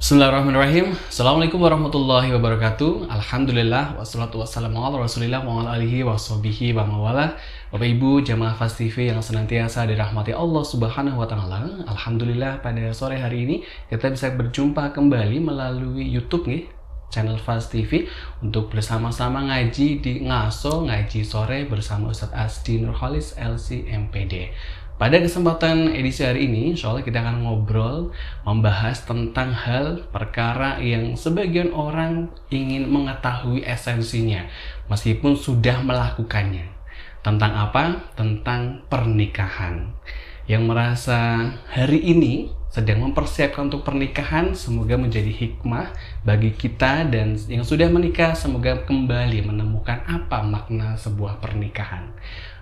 Bismillahirrahmanirrahim. Assalamualaikum warahmatullahi wabarakatuh. Alhamdulillah wassalatu wassalamu ala rasulillah wa ala alihi wa sahbihi wa mawala. Bapak Ibu jamaah Fast TV yang senantiasa dirahmati Allah Subhanahu wa taala. Alhamdulillah pada sore hari ini kita bisa berjumpa kembali melalui YouTube nih, channel Fast TV untuk bersama-sama ngaji di Ngaso, ngaji sore bersama Ustadz Asdi Nurholis LC MPD. Pada kesempatan edisi hari ini, insya Allah kita akan ngobrol, membahas tentang hal perkara yang sebagian orang ingin mengetahui esensinya, meskipun sudah melakukannya. Tentang apa? Tentang pernikahan. Yang merasa hari ini sedang mempersiapkan untuk pernikahan, semoga menjadi hikmah bagi kita, dan yang sudah menikah, semoga kembali menemukan apa makna sebuah pernikahan.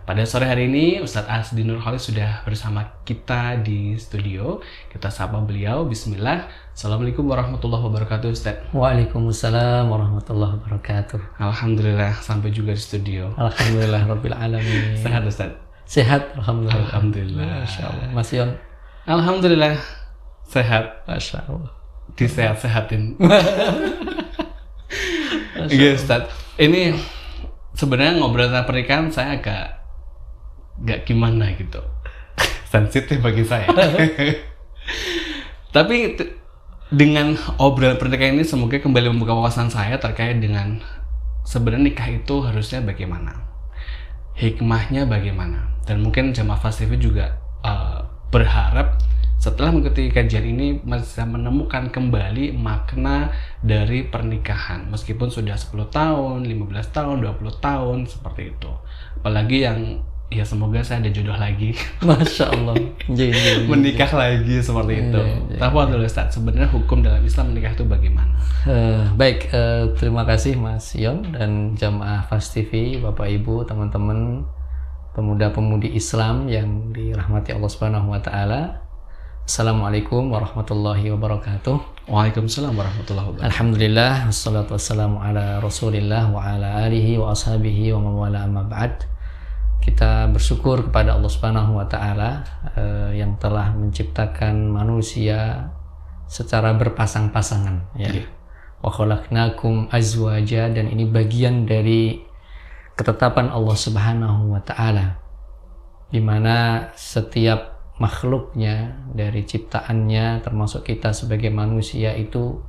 Pada sore hari ini, Ustadz Asdi Nurholis sudah bersama kita di studio. Kita sapa beliau. Bismillah. Assalamualaikum warahmatullahi wabarakatuh, Ustadz. Waalaikumsalam warahmatullahi wabarakatuh. Alhamdulillah, sampai juga di studio. Alhamdulillah rabbil alamin. Sehat, Ustadz? Sehat, alhamdulillah. Alhamdulillah. Masya Allah. Mas Yon. Alhamdulillah, sehat. Masya Allah. Disehat-sehatin. Iya, Ustadz. Ini sebenarnya ngobrol tentang pernikahan saya agak gimana gitu, sensitif bagi saya. Tapi dengan obrolan pernikahan ini semoga kembali membuka wawasan saya terkait dengan sebenarnya nikah itu harusnya bagaimana, hikmahnya bagaimana, dan mungkin jamaah Fast TV juga berharap setelah mengikuti kajian ini bisa menemukan kembali makna dari pernikahan meskipun sudah 10 tahun, 15 tahun, 20 tahun seperti itu. Apalagi yang ya semoga saya ada jodoh lagi. Masya Allah. Menikah lagi seperti itu. Tapi dulu Ustaz, sebenarnya hukum dalam Islam menikah itu bagaimana? Baik, terima kasih Mas Yon dan jamaah Fast TV, Bapak Ibu, teman-teman, pemuda-pemudi Islam yang dirahmati Allah Subhanahu wa taala. Assalamualaikum warahmatullahi wabarakatuh. Waalaikumsalam warahmatullahi wabarakatuh. Alhamdulillah, wassalatu wassalamu ala rasulillah wa ala alihi wa ashabihi wa mawala amma ba'd. Kita bersyukur kepada Allah Subhanahu wa taala yang telah menciptakan manusia secara berpasang-pasangan ya. Wa khalaqnakum azwaja, dan ini bagian dari ketetapan Allah Subhanahu wa taala di mana setiap makhluknya dari ciptaannya termasuk kita sebagai manusia itu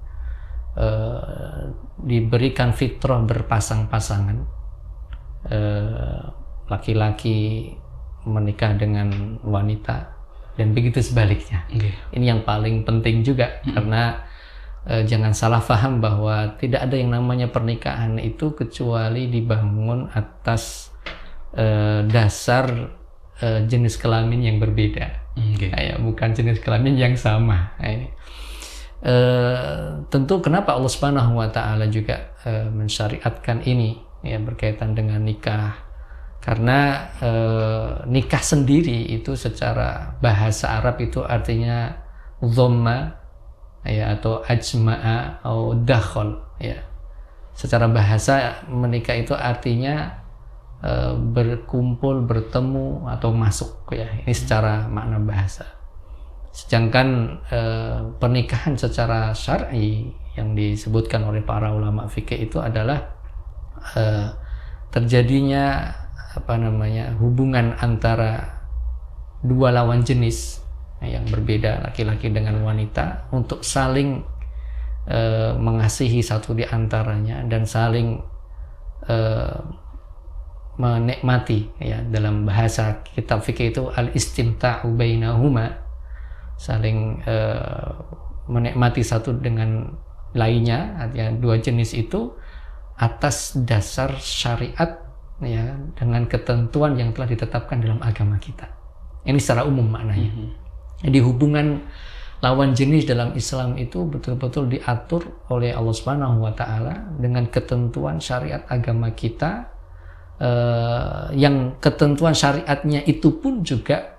diberikan fitrah berpasang-pasangan, laki-laki menikah dengan wanita dan begitu sebaliknya. Ini yang paling penting juga karena jangan salah paham bahwa tidak ada yang namanya pernikahan itu kecuali dibangun atas dasar jenis kelamin yang berbeda. Bukan jenis kelamin yang sama. Tentu kenapa Allah Subhanahu wa taala juga mensyariatkan ini ya berkaitan dengan nikah. Karena nikah sendiri itu secara bahasa Arab itu artinya dhamma ya, atau ajma'a atau dakhol ya. Secara bahasa menikah itu artinya berkumpul, bertemu atau masuk ya. Ini secara makna bahasa. Sedangkan pernikahan secara syar'i yang disebutkan oleh para ulama fikih itu adalah terjadinya hubungan antara dua lawan jenis yang berbeda, laki-laki dengan wanita, untuk saling mengasihi satu di antaranya dan saling menikmati ya. Dalam bahasa kitab fikih itu al-istimta'u bainahuma, saling menikmati satu dengan lainnya, artinya dua jenis itu atas dasar syariat ya, dengan ketentuan yang telah ditetapkan dalam agama kita. Ini secara umum maknanya. Jadi hubungan lawan jenis dalam Islam itu betul-betul diatur oleh Allah Subhanahu wa taala dengan ketentuan syariat agama kita, yang ketentuan syariatnya itu pun juga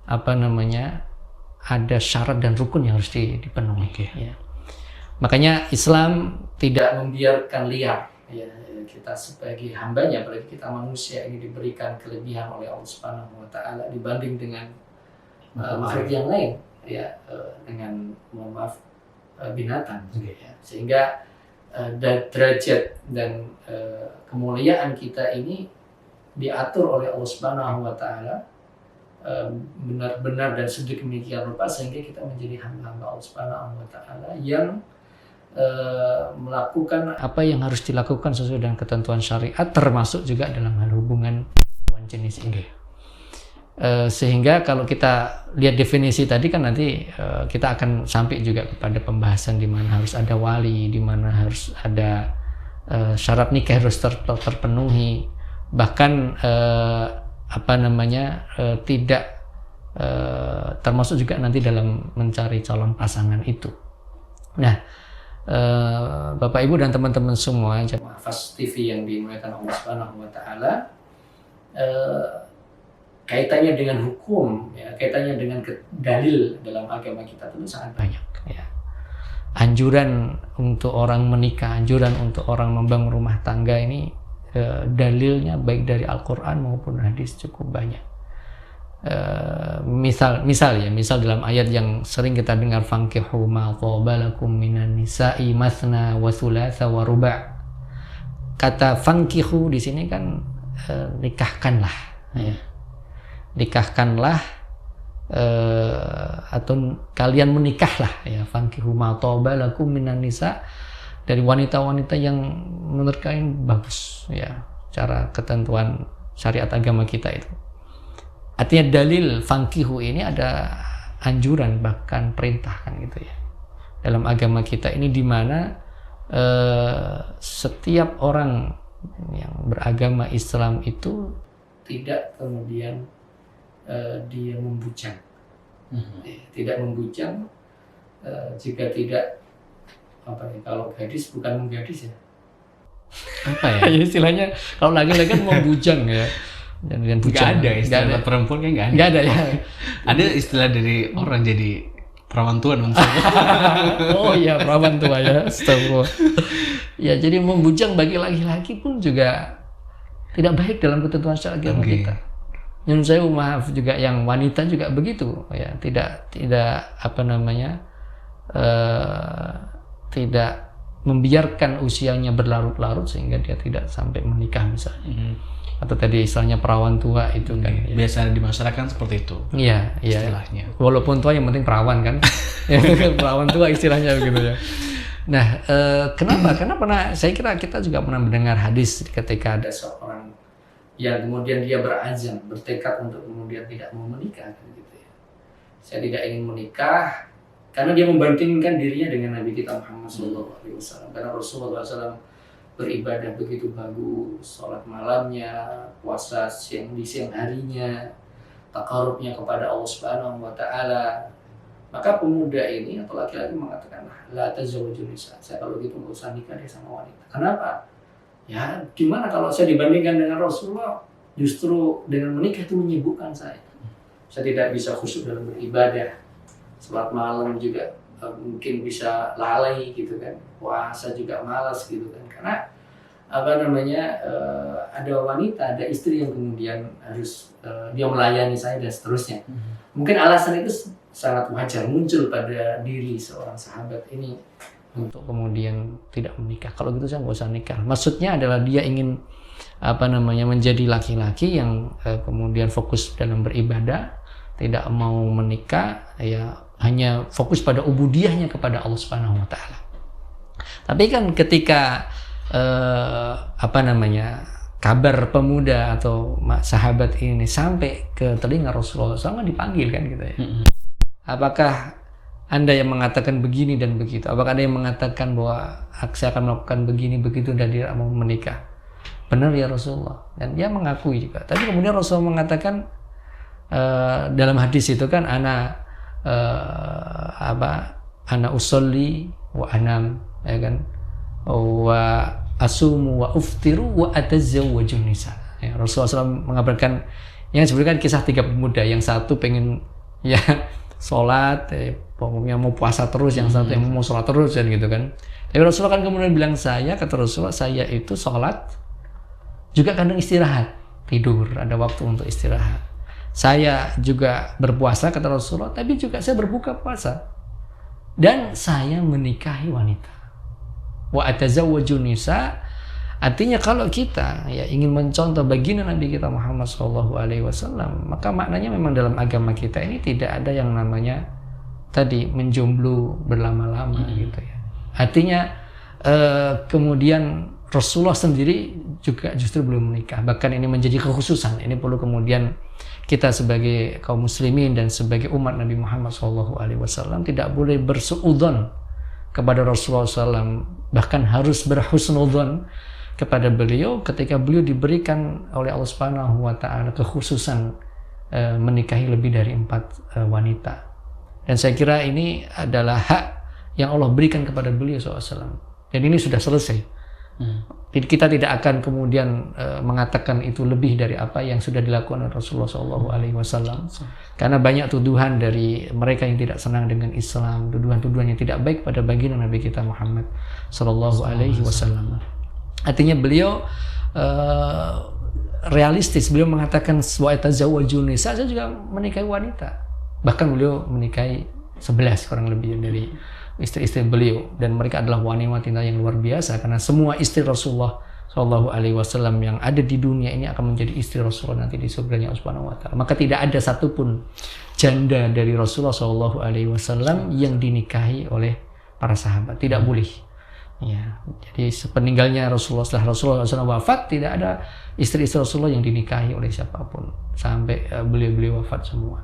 ada syarat dan rukun yang harus dipenuhi. Ya. Makanya Islam tidak membiarkan liar ya. Kita sebagai hambanya, apalagi kita manusia, ini diberikan kelebihan oleh Allah Subhanahu wa taala dibanding dengan makhluk yang lain ya, dengan mohon maaf binatang, ya. Sehingga derajat dan kemuliaan kita ini diatur oleh Allah Subhanahu wa taala benar-benar dan sedemikian rupa sehingga kita menjadi hamba-hamba Allah Subhanahu wa taala yang melakukan apa yang harus dilakukan sesuai dengan ketentuan syariat, termasuk juga dalam hal hubungan lawan jenis ini. Sehingga kalau kita lihat definisi tadi kan nanti kita akan sampai juga kepada pembahasan di mana harus ada wali, di mana harus ada syarat nikah harus terpenuhi, bahkan tidak termasuk juga nanti dalam mencari calon pasangan itu. Nah, Bapak Ibu dan teman-teman semua jemaah Fast TV yang dimuliakan Allah Subhanahu wa taala, kaitannya dengan hukum, ya, kaitannya dengan dalil dalam agama kita itu sangat banyak, ya. Anjuran untuk orang menikah, anjuran untuk orang membangun rumah tangga ini dalilnya baik dari Al-Quran maupun hadis cukup banyak. Misal dalam ayat yang sering kita dengar, fankihu ma thaba lakum minan nisa'i mathna wa thulatha wa ruba'. Kata fankihu di sini kan nikahkanlah, ya. Nikahkanlah atau kalian menikahlah, ya. Fankihu ma thaba lakum minan nisa', dari wanita-wanita yang menurut kalian bagus, ya, cara ketentuan syariat agama kita itu. Artinya dalil fankihu ini ada anjuran bahkan perintah kan gitu, ya, dalam agama kita ini, di mana setiap orang yang beragama Islam itu tidak kemudian dia membujang, tidak membujang jika tidak kalau gadis bukan menggadis, ya. Apa ya? Istilahnya kalau laki-laki kan mau bujang, ya. Dan Nggak ada istilah perempuan kan nggak ada. Nggak ada, ya. Ada istilah dari orang jadi perawan tua nonton. Oh iya, perawan tua, ya. Astagfirullah. Ya, jadi membujang bagi laki-laki pun juga tidak baik dalam ketentuan syariat agama kita. Nyun saya maaf juga yang wanita juga begitu, ya. Tidak tidak membiarkan usianya berlarut-larut sehingga dia tidak sampai menikah misalnya. Atau tadi istilahnya perawan tua itu kan. Ya. Biasa di masyarakat seperti itu. Iya, istilahnya. Walaupun tua yang penting perawan kan. Perawan tua istilahnya begitu, ya. Nah, kenapa? Karena saya kira kita juga pernah mendengar hadis ketika ada seorang yang kemudian dia berazam, bertekad untuk kemudian tidak mau menikah gitu, ya. Saya tidak ingin menikah karena dia membandingkan dirinya dengan Nabi kita Muhammad SAW. Karena Rasulullah SAW beribadah begitu bagus, sholat malamnya, puasa di siang harinya, takarubnya kepada Allah Subhanahu wa taala. Maka pemuda ini atau laki-laki mengatakan, la tazawwajun nisa. Saya kalau gitu nggak usah nikah deh sama wanita. Kenapa? Ya, gimana kalau saya dibandingkan dengan Rasulullah, justru dengan menikah itu menyibukkan saya. Saya tidak bisa khusyuk dalam beribadah. Sholat malam juga mungkin bisa lalai gitu kan, puasa juga malas gitu kan, karena ada wanita, ada istri yang kemudian harus dia melayani saya dan seterusnya. Mungkin alasan itu sangat wajar muncul pada diri seorang sahabat ini untuk kemudian tidak menikah. Kalau gitu saya nggak usah nikah. Maksudnya adalah dia ingin menjadi laki-laki yang kemudian fokus dalam beribadah, tidak mau menikah, ya hanya fokus pada ubudiyahnya kepada Allah Subhanahu wa taala. Tapi kan ketika kabar pemuda atau sahabat ini sampai ke telinga Rasulullah SAW dipanggil kan gitu, ya. Apakah Anda yang mengatakan begini dan begitu? Apakah Anda yang mengatakan bahwa saya akan melakukan begini begitu dan dia mau menikah? Benar ya Rasulullah. Dan dia mengakui juga. Tapi kemudian Rasulullah mengatakan dalam hadis itu kan ana usolli wa anam, ya kan, wa asumu wa uftiru wa atazawwaju nisa. Ya, Rasulullah SAW mengabarkan yang sebutkan kisah 3 pemuda, yang satu pengen ya sholat, pokoknya mau puasa terus, yang satu yang mau sholat terus dan gitu kan. Tapi Rasulullah kan kemudian bilang, kata Rasulullah, saya itu sholat juga kadang istirahat, tidur, ada waktu untuk istirahat. Saya juga berpuasa, kata Rasulullah, tapi juga saya berbuka puasa. dan saya menikahi wanita. Wa atazawwaju nisa, artinya kalau kita ya ingin mencontoh baginda Nabi kita Muhammad SAW, maka maknanya memang dalam agama kita ini tidak ada yang namanya tadi menjomblo berlama-lama gitu ya. Artinya kemudian Rasulullah sendiri juga justru belum menikah. Bahkan ini menjadi kekhususan. Ini perlu kemudian kita sebagai kaum muslimin dan sebagai umat Nabi Muhammad SAW tidak boleh bersuudzon kepada Rasulullah SAW, bahkan harus berhusnudzon kepada beliau ketika beliau diberikan oleh Allah Subhanahu wa taala kekhususan menikahi lebih dari 4 wanita. Dan saya kira ini adalah hak yang Allah berikan kepada beliau SAW. Dan ini sudah selesai. Kita tidak akan kemudian mengatakan itu lebih dari apa yang sudah dilakukan oleh Rasulullah SAW. Karena banyak tuduhan dari mereka yang tidak senang dengan Islam, tuduhan-tuduhan yang tidak baik pada baginda Nabi kita Muhammad SAW. Artinya beliau realistis. Beliau mengatakan wa tazawwaju nisa, saya juga menikahi wanita. Bahkan beliau menikahi 11 kurang lebih dari istri-istri beliau, dan mereka adalah wanita-wanita yang luar biasa, karena semua istri Rasulullah SAW yang ada di dunia ini akan menjadi istri Rasulullah nanti di surganya Allah Subhanahu wa taala. Maka tidak ada satupun janda dari Rasulullah SAW yang dinikahi oleh para sahabat, tidak boleh. Ya, jadi sepeninggalnya Rasulullah, setelah Rasulullah SAW wafat, tidak ada istri-istri Rasulullah yang dinikahi oleh siapapun sampai beliau wafat semua.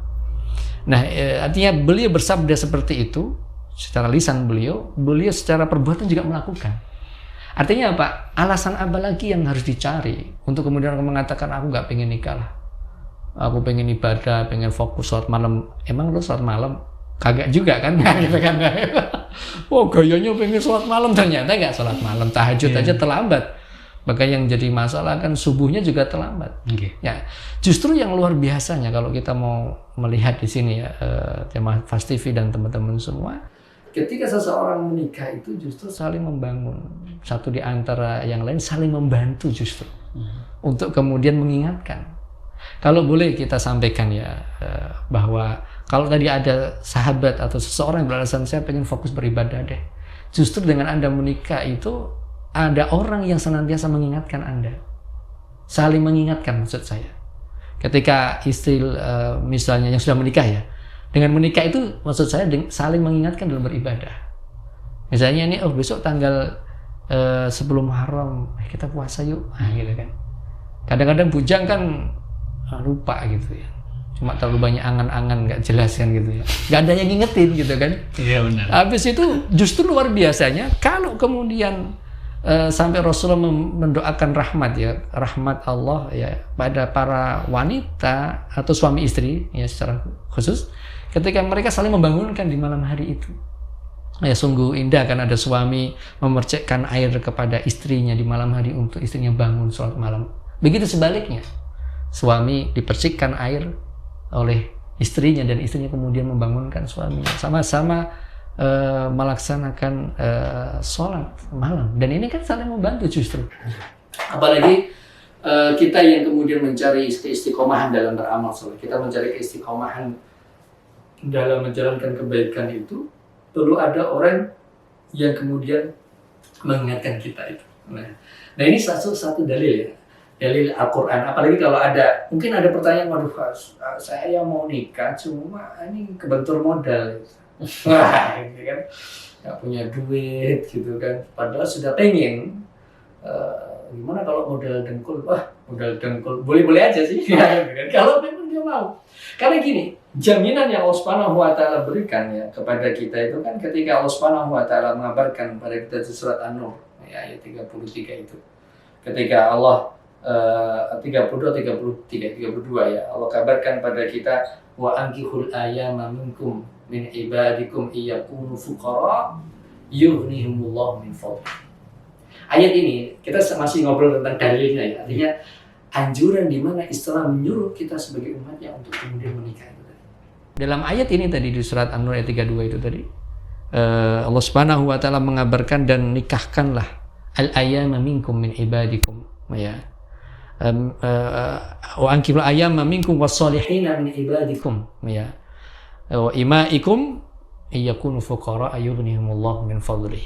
Nah, artinya beliau bersabda seperti itu secara lisan beliau secara perbuatan juga melakukan. Artinya apa? Alasan apa lagi yang harus dicari untuk kemudian mengatakan aku nggak pengen nikah lah, aku pengen ibadah, pengen fokus sholat malam. Emang lu sholat malam? Kagak juga kan? Gitu kan? Oh gayanya pengen sholat malam, ternyata nggak sholat malam, tahajud aja terlambat. Bahkan yang jadi masalah kan subuhnya juga terlambat. Ya, justru yang luar biasanya kalau kita mau melihat di sini ya, jemaah Fast TV dan teman-teman semua, ketika seseorang menikah itu justru saling membangun, satu di antara yang lain saling membantu justru untuk kemudian mengingatkan. Kalau boleh kita sampaikan ya, bahwa kalau tadi ada sahabat atau seseorang yang beralasan saya pengen fokus beribadah deh, justru dengan Anda menikah itu ada orang yang senantiasa mengingatkan Anda, saling mengingatkan maksud saya. Ketika istri misalnya yang sudah menikah ya, dengan menikah itu maksud saya saling mengingatkan dalam beribadah. Misalnya ini besok tanggal 10 Muharram kita puasa yuk, gitu kan. Kadang-kadang bujang kan lupa gitu ya, cuma terlalu banyak angan-angan nggak jelas kan gitu ya, nggak ada yang ngingetin gitu kan. Iya benar. Habis itu justru luar biasanya kalau kemudian sampai Rasulullah mendoakan rahmat ya, rahmat Allah ya pada para wanita atau suami istri ya secara khusus, ketika mereka saling membangunkan di malam hari itu. Ya sungguh indah kan ada suami memercikkan air kepada istrinya di malam hari untuk istrinya bangun sholat malam. Begitu sebaliknya, suami dipercikkan air oleh istrinya dan istrinya kemudian membangunkan suaminya, sama-sama melaksanakan sholat malam. Dan ini kan saling membantu justru. Apalagi kita yang kemudian mencari istiqomahan dalam beramal soleh, kita mencari keistiqomahan dalam menjalankan kebaikan itu, perlu ada orang yang kemudian mengingatkan kita itu. Nah ini satu dalil ya, dalil Al-Quran. Apalagi kalau ada, mungkin ada pertanyaan, waduh saya mau nikah cuma ini kebentur modal. Wah, gitu kan, nggak punya duit gitu kan, padahal sudah pengen. Gimana kalau modal dengkul? Wah, modal dengkul boleh-boleh aja sih, ya, gitu kan? Kalau memang dia mau. Karena gini, jaminan yang Allah Subhanahu wa taala berikan ya kepada kita itu kan ketika Allah Subhanahu wa taala mengabarkan pada kita di surat An-Nur ya, ayat 33 itu. Ketika Allah 32 ya, Allah kabarkan pada kita wa ankihul ayyama minkum min ibadikum iyakunu fuqara yughnihimullahu min fadli. Ayat ini kita masih ngobrol tentang dalilnya ya. Artinya anjuran di mana Islam menyuruh kita sebagai umatnya untuk kemudian menikah itu tadi. Dalam ayat ini tadi di surat An-Nur ayat 32 itu tadi, Allah Subhanahu wa taala mengabarkan dan nikahkanlah al-ayyama minkum min ibadikum ya. Wa ankihul ayyama minkum was-solihina min ibadikum ya. Wa imaikum iyakunu fuqara ayughnihimullah min fadlih.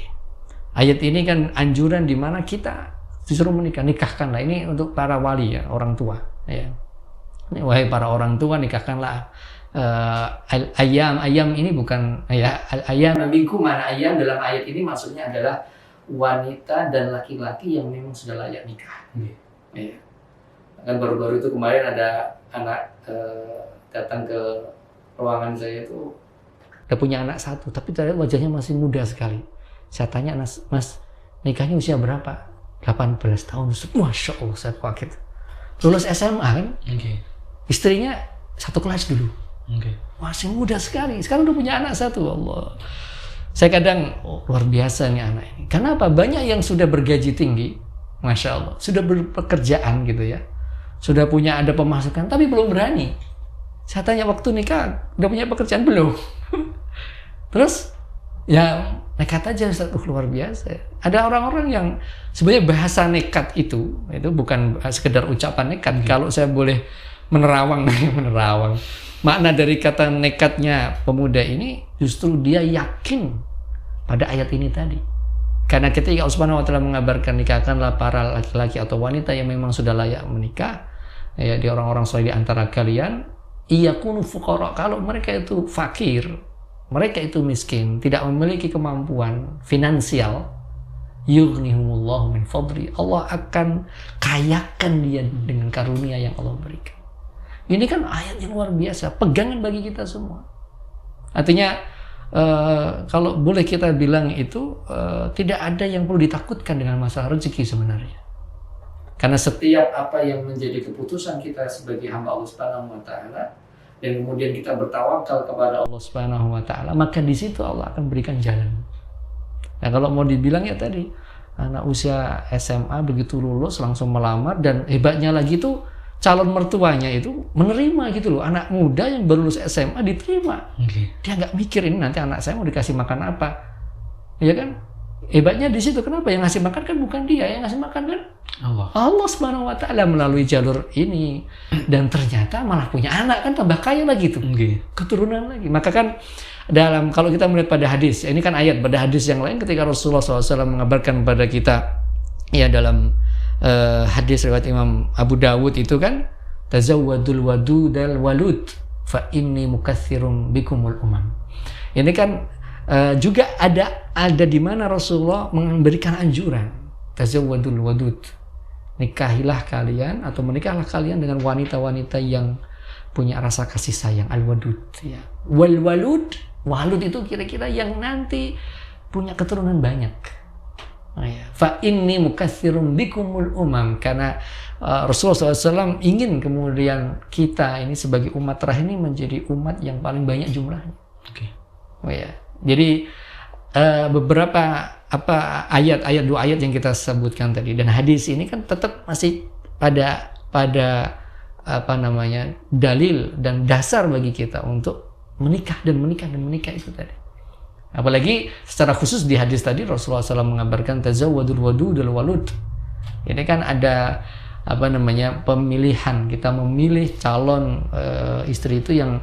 Ayat ini kan anjuran di mana kita disuruh nikahkanlah. Ini untuk para wali ya, orang tua ya. Wahai para orang tua, nikahkanlah. Ayam ini bukan ya, ayam minkum, mana ayam dalam ayat ini maksudnya adalah wanita dan laki-laki yang memang sudah layak nikah. Ya. Kan baru-baru itu kemarin ada anak datang ke ruangan saya itu, udah punya anak satu, tapi ternyata wajahnya masih muda sekali. Saya tanya, Mas, nikahnya usia berapa? 18 tahun. Masya Allah, saya kaget. Lulus SMA kan? Istrinya satu kelas dulu. Masih muda sekali. Sekarang udah punya anak satu. Allah. Saya kadang, luar biasa nih anak ini. Kenapa? Banyak yang sudah bergaji tinggi. Masya Allah. Sudah berpekerjaan gitu ya. Sudah punya ada pemasukan, tapi belum berani. Saya tanya waktu nikah, udah punya pekerjaan belum? Terus, ya nekat aja Ustaz. Luar biasa. Ada orang-orang yang sebenarnya bahasa nekat itu bukan sekedar ucapan nekat. Kalau saya boleh menerawang. Makna dari kata nekatnya pemuda ini justru dia yakin pada ayat ini tadi. Karena ketika Allah Subhanahu wa taala mengabarkan nikahkanlah para laki-laki atau wanita yang memang sudah layak menikah, ya, di orang-orang soleh di antara kalian, iyakunu fuqara, kalau mereka itu fakir, mereka itu miskin, tidak memiliki kemampuan finansial, yughnihumullahu min fadli, Allah akan kayakan dia dengan karunia yang Allah berikan. Ini kan ayat yang luar biasa, pegangan bagi kita semua. Artinya kalau boleh kita bilang itu tidak ada yang perlu ditakutkan dengan masalah rezeki sebenarnya. Karena setiap apa yang menjadi keputusan kita sebagai hamba Allah Subhanahu wa taala dan kemudian kita bertawakal kepada Allah Subhanahu wa taala, maka di situ Allah akan berikan jalan. Nah, kalau mau dibilang ya tadi, anak usia SMA begitu lulus langsung melamar, dan hebatnya lagi tuh calon mertuanya itu menerima gitu loh, anak muda yang baru lulus SMA diterima. Dia nggak mikir ini nanti anak saya mau dikasih makan apa, ya kan? Hebatnya di situ. Kenapa? Yang ngasih makan kan bukan dia, yang ngasih makan kan Allah Subhanahu wa taala melalui jalur ini. Dan ternyata malah punya anak, kan tambah kaya lagi tuh, keturunan lagi. Maka kan dalam, kalau kita melihat pada hadis, ini kan ayat, pada hadis yang lain ketika Rasulullah SAW mengabarkan pada kita ya dalam hadis riwayat Imam Abu Dawud itu kan, tazawwadul wadudal walud fa inni mukatsirum bikumul umam. Ini kan juga ada di mana Rasulullah memberikan anjuran, tazawwadul wadud, nikahilah kalian atau menikahlah kalian dengan wanita-wanita yang punya rasa kasih sayang, al-wadud ya. Wal walud itu kira-kira yang nanti punya keturunan banyak. Fa inni mukatsirum bikumul umam, karena Rasulullah SAW ingin kemudian kita ini sebagai umat terakhir ini menjadi umat yang paling banyak jumlahnya. Jadi beberapa ayat-ayat, dua ayat yang kita sebutkan tadi dan hadis ini kan tetap masih pada dalil dan dasar bagi kita untuk menikah itu tadi. Apalagi secara khusus di hadis tadi Rasulullah SAW mengabarkan tazawwadul wadudul walud. Ini kan ada pemilihan, kita memilih calon istri itu yang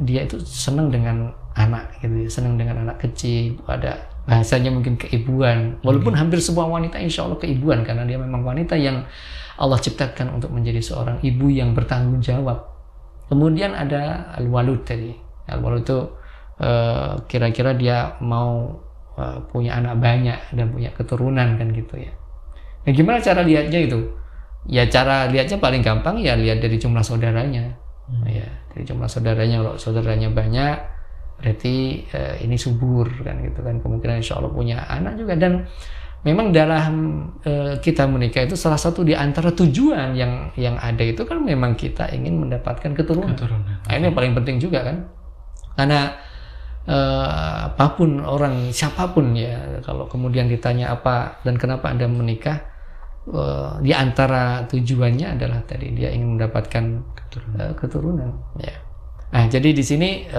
dia itu senang dengan anak gitu, senang dengan anak kecil, ada bahasanya mungkin keibuan. Walaupun hampir semua wanita insya Allah keibuan, karena dia memang wanita yang Allah ciptakan untuk menjadi seorang ibu yang bertanggung jawab. Kemudian ada al-walud tadi. Al-walud itu kira-kira dia mau punya anak banyak dan punya keturunan kan gitu ya. Nah, gimana cara lihatnya itu? Ya cara lihatnya paling gampang ya lihat dari jumlah saudaranya. Ya, dari jumlah saudaranya, kalau saudaranya banyak berarti ini subur kan gitu kan, kemungkinan insya Allah punya anak juga. Dan memang dalam kita menikah itu salah satu di antara tujuan yang ada itu kan memang kita ingin mendapatkan keturunan. Nah, ini yang paling penting juga kan, karena apapun orang, siapapun ya, kalau kemudian ditanya apa dan kenapa Anda menikah, di antara tujuannya adalah tadi dia ingin mendapatkan keturunan ya. Nah, jadi di sini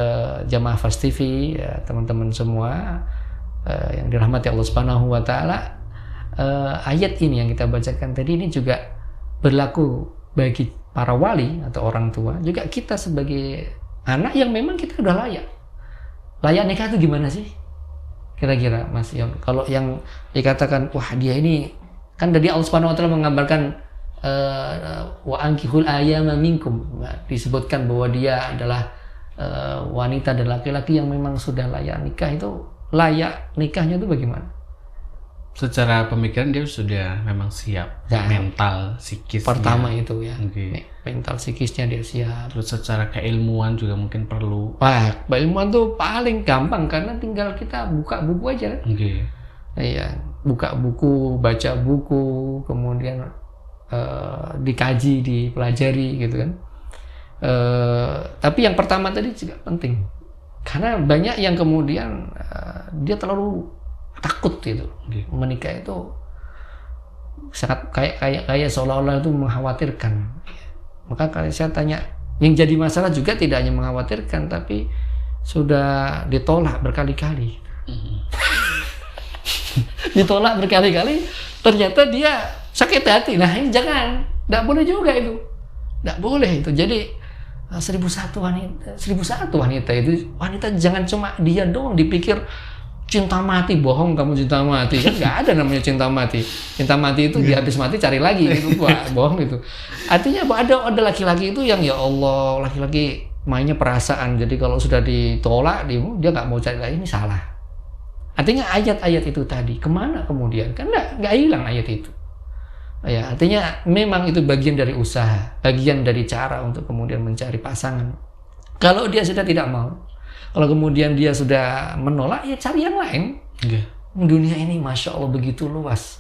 jamaah Fast TV ya, teman-teman semua yang dirahmati Allah Subhanahu wa taala, ayat ini yang kita bacakan tadi ini juga berlaku bagi para wali atau orang tua, juga kita sebagai anak yang memang kita sudah layak. layak nikah itu gimana sih? Kira-kira Mas Yon, kalau yang dikatakan wah dia ini kan dari Allah Subhanahu wa taala menggambarkan wa ankihul ayyama minkum, disebutkan bahwa dia adalah wanita dan laki-laki yang memang sudah layak nikah. Itu layak nikahnya itu bagaimana? Secara pemikiran dia sudah memang siap, Ya, mental, psikisnya. Pertama itu ya, Oke. mental psikisnya dia siap. Terus secara keilmuan juga mungkin perlu. Wah, ilmuwan tuh paling gampang karena tinggal kita buka buku aja kan. Oke. Iya, buka buku, baca buku, kemudian dikaji, dipelajari gitu kan. Tapi yang pertama tadi juga penting karena banyak yang kemudian dia terlalu takut gitu. Oke. Menikah itu sangat kayak seolah-olah itu mengkhawatirkan. Maka kalau saya tanya, yang jadi masalah juga tidak hanya mengkhawatirkan tapi sudah ditolak berkali-kali. Ditolak berkali-kali, ternyata dia sakit hati. Nah ini jangan, tidak boleh juga itu, tidak boleh itu. Jadi 1001 wanita itu, wanita jangan cuma dia doang dipikir cinta mati, bohong kamu cinta mati, kan nggak ada namanya cinta mati. Cinta mati itu dia habis mati cari lagi gitu, bohong itu. Artinya ada laki-laki itu yang ya Allah, laki-laki mainnya perasaan. Jadi kalau sudah ditolak dia nggak mau cari lagi, ini salah. Artinya ayat-ayat itu tadi kemana kemudian? Kan nggak hilang ayat itu. Ya, artinya memang itu bagian dari usaha, bagian dari cara untuk kemudian mencari pasangan. Kalau dia sudah tidak mau, kalau kemudian dia sudah menolak, ya cari yang lain. Okay. Dunia ini Masya Allah begitu luas,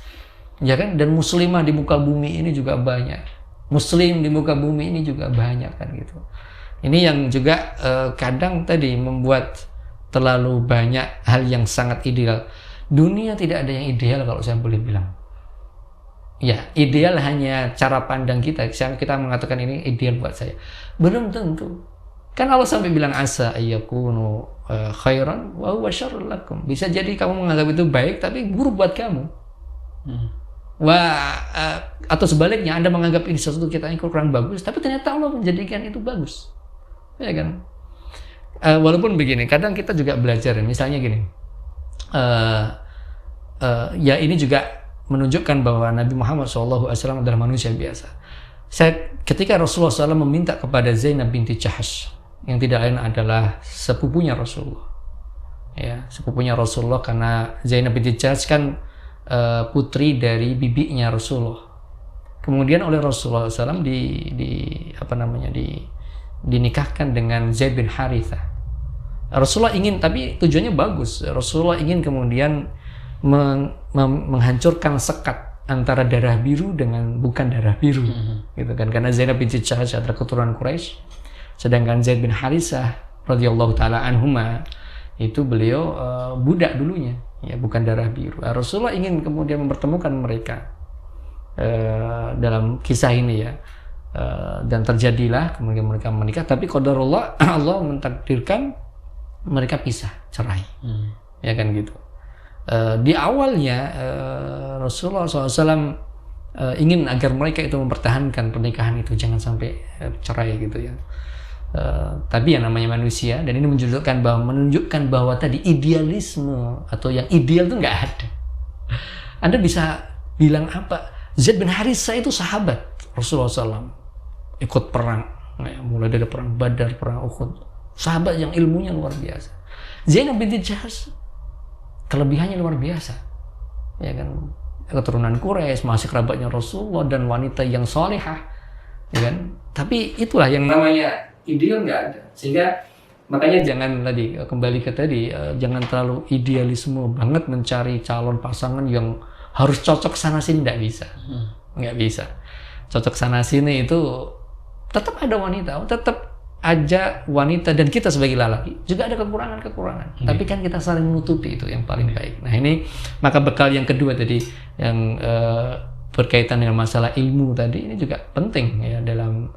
ya kan? Dan muslimah di muka bumi ini juga banyak, muslim di muka bumi ini juga banyak kan gitu. Ini yang juga kadang tadi membuat terlalu banyak hal yang sangat ideal. Dunia tidak ada yang ideal kalau saya boleh bilang. Ya, ideal hanya cara pandang kita. Kita mengatakan ini ideal buat saya. Belum tentu. Kan Allah sampai bilang asa ayyakunu khairan wa huwa syarrul lakum. Bisa jadi kamu menganggap itu baik tapi buruk buat kamu. Atau sebaliknya Anda menganggap ini sesuatu kita ini kurang bagus tapi ternyata Allah menjadikan itu bagus. Ya kan? Walaupun begini, kadang kita juga belajar misalnya gini. Ya ini juga menunjukkan bahwa Nabi Muhammad SAW adalah manusia biasa. Ketika Rasulullah SAW meminta kepada Zainab binti Jahsh, yang tidak lain adalah sepupunya Rasulullah, ya sepupunya Rasulullah, karena Zainab binti Jahsh kan putri dari bibinya Rasulullah. Kemudian oleh Rasulullah SAW dinikahkan dengan Zaid bin Harithah. Rasulullah ingin, tapi tujuannya bagus. Rasulullah ingin kemudian menghancurkan sekat antara darah biru dengan bukan darah biru, gitu kan? Karena Zainab binti Jahsh adalah keturunan Quraisy, sedangkan Zaid bin Harithah radhiyallahu taala anhuma itu beliau budak dulunya, ya bukan darah biru. Rasulullah ingin kemudian mempertemukan mereka dalam kisah ini ya, dan terjadilah kemudian mereka menikah. Tapi qadarullah, Allah mentakdirkan mereka pisah, cerai, ya kan gitu. Di awalnya Rasulullah SAW ingin agar mereka itu mempertahankan pernikahan itu, jangan sampai cerai gitu ya. Tapi yang namanya manusia, dan ini menunjukkan bahwa tadi idealisme atau yang ideal itu nggak ada. Anda bisa bilang apa? Zaid bin Harithah itu sahabat Rasulullah SAW, ikut perang, mulai dari perang Badar, perang Uhud, sahabat yang ilmunya luar biasa. Zainab binti Jahsh kelebihannya luar biasa, ya kan, keturunan Quraisy, masih kerabatnya Rasulullah dan wanita yang solehah, ya kan. Tapi itulah yang namanya ideal nggak ada, sehingga makanya jangan tadi kembali ke tadi, jangan terlalu idealisme banget mencari calon pasangan yang harus cocok sana sini, nggak bisa. Cocok sana sini itu tetap ada wanita, tetap aja wanita, dan kita sebagai lelaki juga ada kekurangan. Tapi kan kita saling menutupi, itu yang paling baik. Nah ini maka bekal yang kedua tadi yang berkaitan dengan masalah ilmu tadi, ini juga penting ya dalam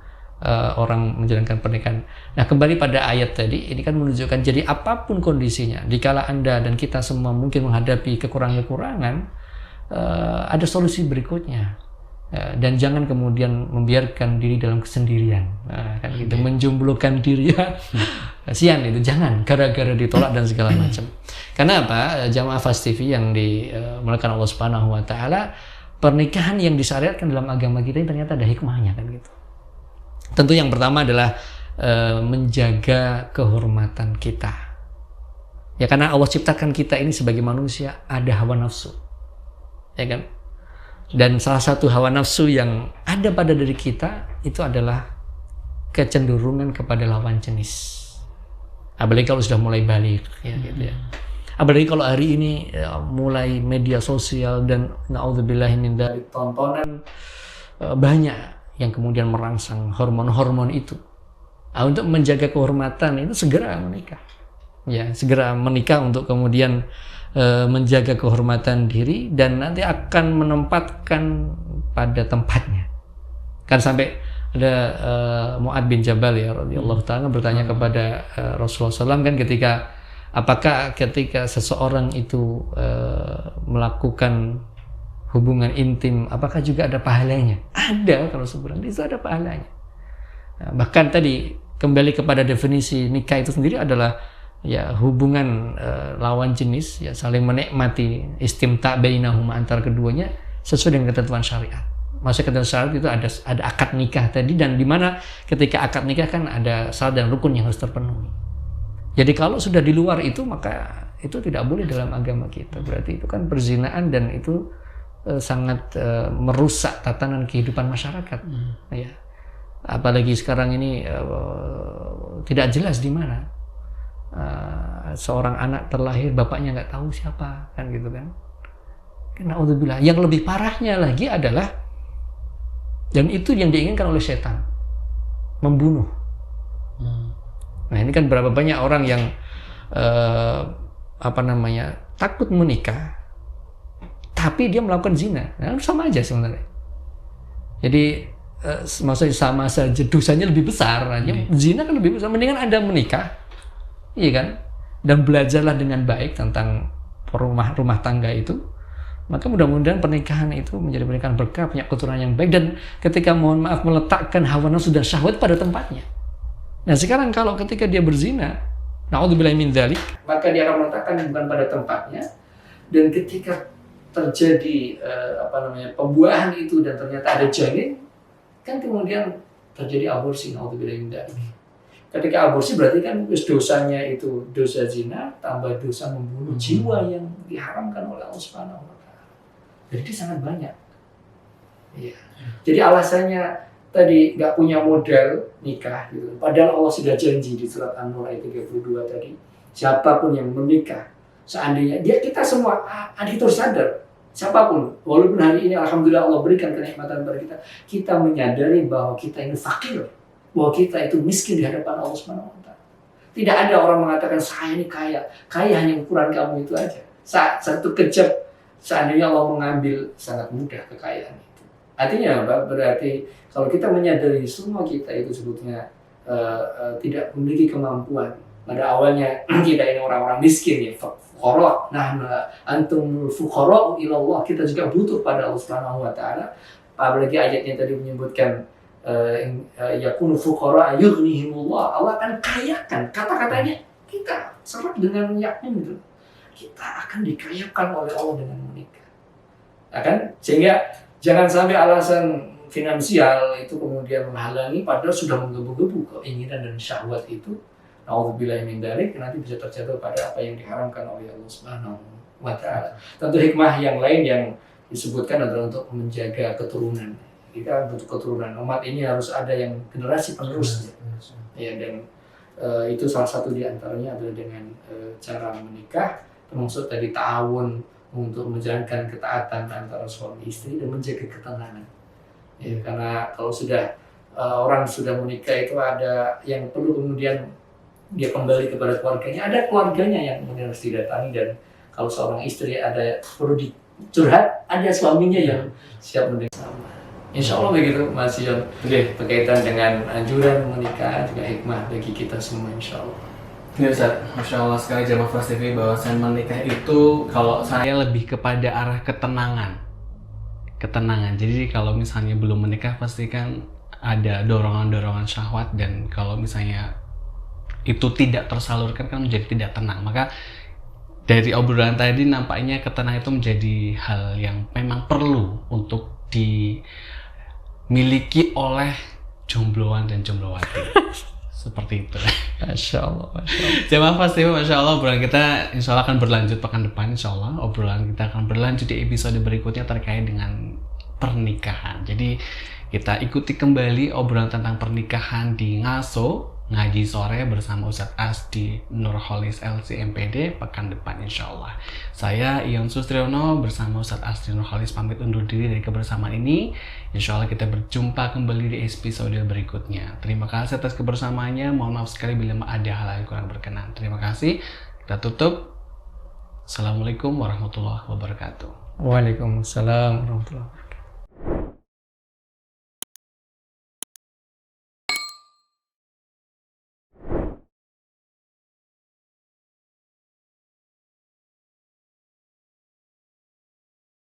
orang menjalankan pernikahan. Nah kembali pada ayat tadi, ini kan menunjukkan jadi apapun kondisinya, dikala Anda dan kita semua mungkin menghadapi kekurangan, ada solusi berikutnya. Dan jangan kemudian membiarkan diri dalam kesendirian, kan gitu, menjomblokan diri ya. Kasihan itu, jangan gara-gara ditolak dan segala macam. Karena apa? Jamaah Fast TV yang dimulakan Allah Subhanahu wa taala, pernikahan yang disyariatkan dalam agama kita ini ternyata ada hikmahnya kan gitu. Tentu yang pertama adalah menjaga kehormatan kita. Ya karena Allah ciptakan kita ini sebagai manusia ada hawa nafsu. Ya kan? Dan salah satu hawa nafsu yang ada pada diri kita itu adalah kecenderungan kepada lawan jenis. Apalagi kalau sudah mulai balik, ya gitu ya. Apalagi kalau hari ini ya, mulai media sosial dan naudzubillah min dzalik tontonan banyak yang kemudian merangsang hormon-hormon itu. Nah, untuk menjaga kehormatan itu segera menikah. Ya, segera menikah untuk kemudian menjaga kehormatan diri dan nanti akan menempatkan pada tempatnya. Kan sampai ada Mu'ad bin Jabal ya radhiyallahu ta'ala bertanya kepada Rasulullah SAW kan apakah ketika seseorang itu melakukan hubungan intim apakah juga ada pahalanya? Ada, kalau sebenarnya itu ada pahalanya. Nah, bahkan tadi kembali kepada definisi nikah itu sendiri adalah ya hubungan lawan jenis ya saling menikmati istimta' bainahuma antar keduanya sesuai dengan ketentuan syariat. Maksudnya ketentuan syarat itu ada akad nikah tadi dan di mana ketika akad nikah kan ada syarat dan rukun yang harus terpenuhi. Jadi kalau sudah di luar itu maka itu tidak boleh dalam agama kita. Berarti itu kan perzinaan dan itu sangat merusak tatanan kehidupan masyarakat. Ya. Apalagi sekarang ini tidak jelas di mana seorang anak terlahir bapaknya nggak tahu siapa kan gitu kan. Naudzubillah. Yang lebih parahnya lagi adalah dan itu yang diinginkan oleh setan, membunuh. Nah ini kan berapa banyak orang yang takut menikah, tapi dia melakukan zina. Nah, sama aja sebenarnya. Jadi maksudnya sama saja dosanya lebih besar. Zina kan lebih besar. Mendingan Anda menikah, iya kan? Dan belajarlah dengan baik tentang rumah tangga itu. Maka mudah-mudahan pernikahan itu menjadi pernikahan berkah, punya keturunan yang baik dan ketika mohon maaf meletakkan hawa nafsu dan syahwat pada tempatnya. Nah sekarang kalau ketika dia berzina, naudzubillah min dzalik, maka dia akan meletakkan bukan pada tempatnya dan ketika terjadi pembuahan itu dan ternyata ada janin, kan kemudian terjadi aborsi, naudzubillah min dzalik. Ketika aborsi berarti kan dosanya itu dosa zina tambah dosa membunuh jiwa yang diharamkan oleh Allah Subhanahu wa taala. Jadi itu sangat banyak. Ya. Jadi alasannya tadi nggak punya modal nikah gitu. Padahal Allah sudah janji di surat An-Nur ayat 32 tadi, siapapun yang menikah, seandainya kita semua adik terus sadar, siapapun, walaupun hari ini alhamdulillah Allah berikan kenikmatan kepada kita menyadari bahwa kita ini fakir, bahwa kita itu miskin di hadapan Allah Subhanahu wa taala. Tidak ada orang mengatakan saya ini kaya hanya ukuran kamu itu aja. Satu kejap seandainya Allah mengambil sangat mudah kekayaan itu. Artinya apa? Berarti kalau kita menyadari semua kita itu sebetulnya tidak memiliki kemampuan. Pada awalnya kita ini orang-orang miskin ya, fuqara. Nah, antum fuqara ila Allah, kita juga butuh pada Allah Subhanahu wa taala. Apalagi ayatnya tadi menyebutkan yakunu fuqara yughnihimullah. Allah akan kayakan. Kata-katanya kita serap dengan yakin gitu. Kita akan dikayakan oleh Allah dengan menikah. Nah, kan? Sehingga jangan sampai alasan finansial itu kemudian menghalangi padahal sudah menggebu-gebu keinginan dan syahwat itu. Naudzubillah min dzalik nanti bisa terjatuh pada apa yang diharamkan oleh Allah Subhanahu wa taala. Tentu hikmah yang lain yang disebutkan adalah untuk menjaga keturunan. Kita butuh keturunan. Umat ini harus ada yang generasi penerus. Ya, dan itu salah satu di antaranya adalah dengan cara menikah. Termasuk tadi ta'awun untuk menjalankan ketaatan antara suami istri dan menjaga ketenangan. Ya, karena kalau sudah orang sudah menikah itu ada yang perlu kemudian dia kembali kepada keluarganya, ada keluarganya yang kemudian harus didatangi dan kalau seorang istri ada perlu dicurhat, ada suaminya yang siap menerima. Insya Allah begitu Mas Yon berkaitan dengan anjuran menikah juga hikmah bagi kita semua insya Allah. Ya Ustaz, Masya Allah sekali jamaah Fast TV bahwa saya menikah itu kalau saya lebih kepada arah ketenangan. Jadi kalau misalnya belum menikah pasti kan ada dorongan-dorongan syahwat dan kalau misalnya itu tidak tersalurkan kan menjadi tidak tenang. Maka dari obrolan tadi nampaknya ketenangan itu menjadi hal yang memang perlu untuk dimiliki oleh jombloan dan jomblowati. Seperti itu. Masya Allah, Masya Allah. Jamaah pasti, Masya Allah, obrolan kita insya Allah akan berlanjut pekan depan. Insya Allah obrolan kita akan berlanjut di episode berikutnya terkait dengan pernikahan. Jadi kita ikuti kembali obrolan tentang pernikahan di Ngaso Ngaji Sore bersama Ustadz Asdi Nurholis LCMPD pekan depan insya Allah. Saya Ion Sustriono bersama Ustadz Asdi Nurholis pamit undur diri dari kebersamaan ini. Insya Allah kita berjumpa kembali di episode berikutnya. Terima kasih atas kebersamaannya. Mohon maaf sekali bila ada hal yang kurang berkenan. Terima kasih. Kita tutup. Assalamualaikum warahmatullahi wabarakatuh. Waalaikumsalam warahmatullahi wabarakatuh.